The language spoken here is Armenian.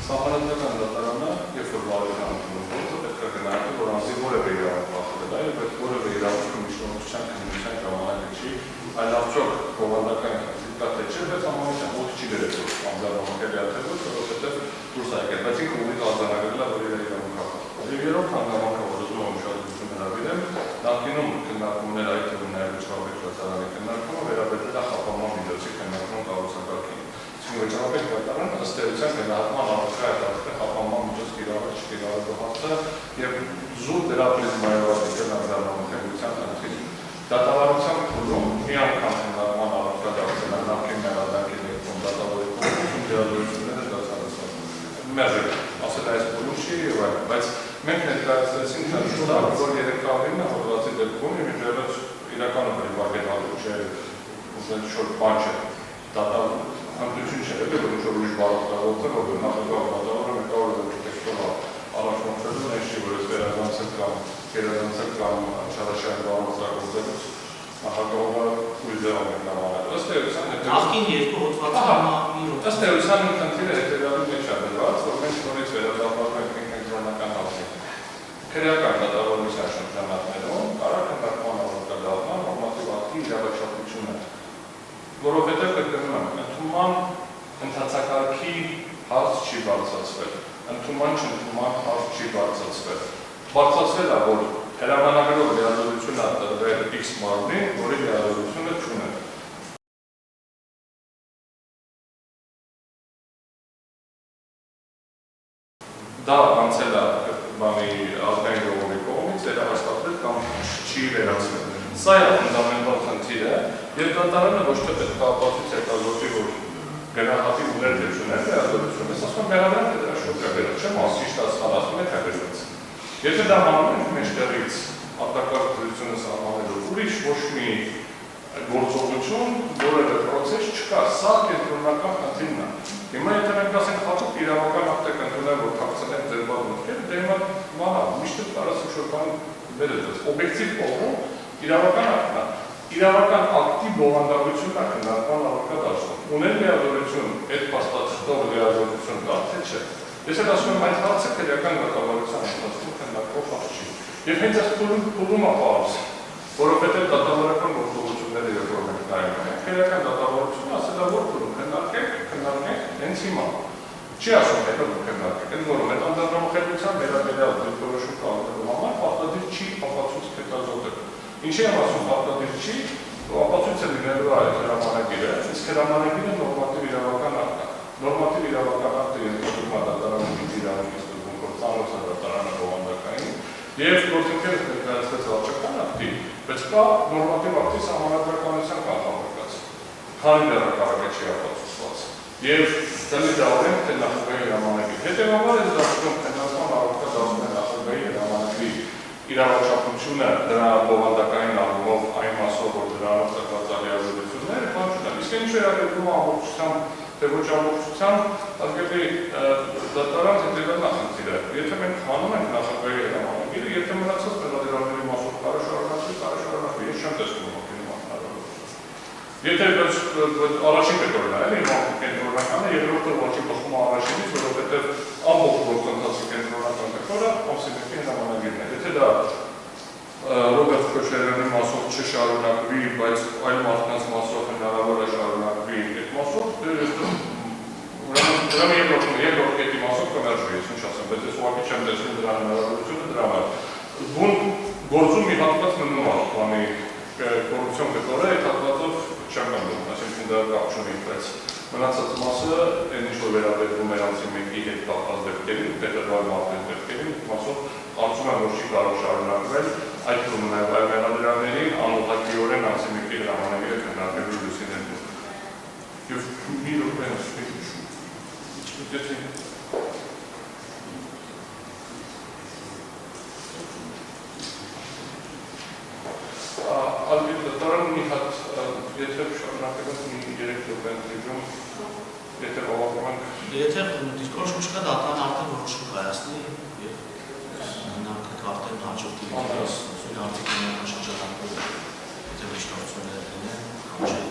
Սահմանադրական դատարանը, երբ որ վարական ընդունում պետք է գնահատի, որ անձի որևէ իրավունք խախտվել է, եւ այդ որևէ իրավունքը միջնորդության քննության ժամանակ չի, այլ արդյոք բովանդական կա թե չէ, բայց ամենից ոչ չի գրել, որ անձնավորների աթեւոց, որովհետեւ դուրս է եկել, բայց ինքը ունի արձանագրել է, որ իր իրավունքը խախտվել է։ Եվ երրորդ հանգամանքը, որ ուզում եմ ուշադրություն հրավիրեմ, նախկինում քննարկումներ այդ թվում նաև վճռաբեկ դատարանի քննարկումը վերաբերել է խափանման միջոցի քննարկման կառուցակարգին։ Վճռաբեկ դատարանը ըստ էության գնահատման առարկա է դարձել խափանման միջոց կիրառել չկիրառելու հարցը եւ զուտ դրա պրիզմայով դիտել անձնավորության խնդիրը։ Դատավարության փուլում մի անգամ քննարկման առարկա դարձել է նախկին մեղադրանքի ներքո դատավորի կողմից դիալոգությունները դասարացված։ Մերժել, ասել այս փուլում չի եւ այլն, բայց մենք ներկայացրեցինք հաշվառ, որ 3 տարին հորվածի դեպքում իջերած իրականը բրիվագենալու չէ, ուզեն շոր բան չէ, հանդություն չէ, որ ինչ-որ ուրիշ բարոյական որ նախագահ դատավորը մեկավոր տեքստով առաջնորդելու է չի, որ ես վերազանցել կամ չարաշային բարոյականությունից նախագահը ուր ձևով ենք նմանել։ Ըստ էության նախկին երկու հոդվածը ըստ էության խնդիրը հետևյալի մեջ է դրված, որ մենք նորից վերադառնում ենք կենտրոնական հարցին։ Քրեական դատավորության շրջանակներում կարող քննարկման առարկա դառնալ նորմատիվ ակտի իրավաչափությունը, որովհետև կրկնում եմ, ընդունման ընթացակարգի հարց չի բարձրացվել, ընդունման չընդունման հարց չի բարձրացվել։ Բարձրացվել է, որ հրամանագրով լիազորություն է տրվել X մարմին, որի լիազորությունը չունի։ Դա անցել է ազգային ժողովի կողմից, վերահաստատվել կամ չի վերացվել։ Սա է ֆունդամենտալ խնդիրը, եւ դատարանը ոչ թե պետք է ապացույց հետազոտի, որ գնահատի ուներ թե չուներ լիազորությունը, ասում մեղադրանքը դրա շուրջ է գրել, չէ՞ մասի շտացխալացում է գրված։ Եթե դա հանում ենք մեջտեղից արտակարգ դրությունը սահմանելով ուրիշ ոչ մի գործողություն, որևէ պրոցես չկա, սա կենտրոնական խնդիրն է։ Հիմա եթե մենք ասենք հատուկ իրավական ակտ եք ընդունել, որ քաղցնենք ձեր բան մտքերը, դե հիմա մանա, միշտ կարաս ինչ-որ բան վերել դες, օբյեկտիվ կողմում իրավական ակտն է։ Իրավական ակտի բովանդակությունն է քննարկման առարկա դարձնում։ Ունել լիազորություն, այդ փաստաթղթով լիազորություն կա, թե չէ։ Ես էլ ասում եմ, այդ հարցը քրեական դատավարության ընթացքում քննարկվող հարց չի։ Եվ հենց այս փուլում է պարզ, որովհետև դատավարական գործողությունները երբ որ մենք նայում ենք, քրեական դատավարությունը ասել է, որ փուլում քննարկենք հենց հիմա։ Չի ասում հետո քննարկենք, այդ որում այդ անձնամխելիության վերաբերյալ դիրքորոշում կազմելու համար պարտադիր չի ապացույց հետազոտել։ Ինչի եմ ասում պարտադիր չի, ապացույցը լինելու է այդ հրամանագիրը, իսկ հրամանագիրը նորմատիվ իրավական ակտ է։ Նորմատիվ իրավական ակտը ենթադրում է դատարանի իրավունքի ստուգում, ծանոթ է դատարանը բովանդակային, եւ գործընկերը ներկայացրեց վարչական ակտի, բայց կա նորմատիվ ակտի սահմանադրականության կանխարգելած, քանի դեռ կարող է չի ապացուցված։ Եվ դրանից դառնենք թե նախագահի հրամանագիր։ Հետևաբար այս դաշտում քննարկման առարկա դառնում է նախագահի հրամանագրի իրավաչափությունը դրա բովանդակային առումով այն մասով, որ դրանով տրված լիազորությունները բան չունեն։ Իսկ ինչ վերաբերում է ամբողջությամբ, թե ոչ ամբողջությամբ, ազգերի դատարան հետևյալ նախնդիրը։ Եթե մենք հանում ենք նախագահի հրամանագիրը, եթե մնացած մեղադրանքների մասով կարաշարունակվի, ես չեմ տեսնում ոգենում անհնարավորություն։ Եթե առաջին կետորն է, կենտրոնականը, երկրորդը ոչի բխում առաջինից, որովհետև ամբողջ գործընթացի կենտրոնական կետորը ամսիմեքի հրամանագիրն է։ Եթե դա Ռոբերտ Քոչարյանի մասով չշարունակվի, բայց այլ մարդկանց մասով հնարավոր է շարունակվի այդ մասով, ուրեմն երկրորդ կետի մասով կմերժվի, ես ինչ ասեմ, բայց ես ուղղակի չեմ տեսնում դրա հնարավորությունը դրա համար։ Բուն գործում մի հատված մնում է, բանի կոռուպցիոն կետորը այդ հատվածով չեմ մնում, այսինքն դա կապ չունի, բայց մնացած մասը այն ինչ որ վերաբերվում է անձի մեկի հետ կապված դեպքերին, հետևյալ մարդու դեպքերին, մասով կարծում եմ, որ չի կարող շարունակվել, այդ թվում նաև այլ մեղադրանքներին անուղղակիորեն անձի մեկի հրամանագիրը քննարկելու լույսի ներքո։ Եվ մի րոպե Ալբիտ դատարանը մի հատ, եթե շարունակելով մի 3 րոպե ընտրիջում, եթե բավական ենք։ Եթե դիսկորշում չկա, դատարանը արդեն որոշում կայացնի եւ հնարքեք արդեն հաջորդի արդեն արդեն շրջանակով եթե միջնորդություններ լինեն,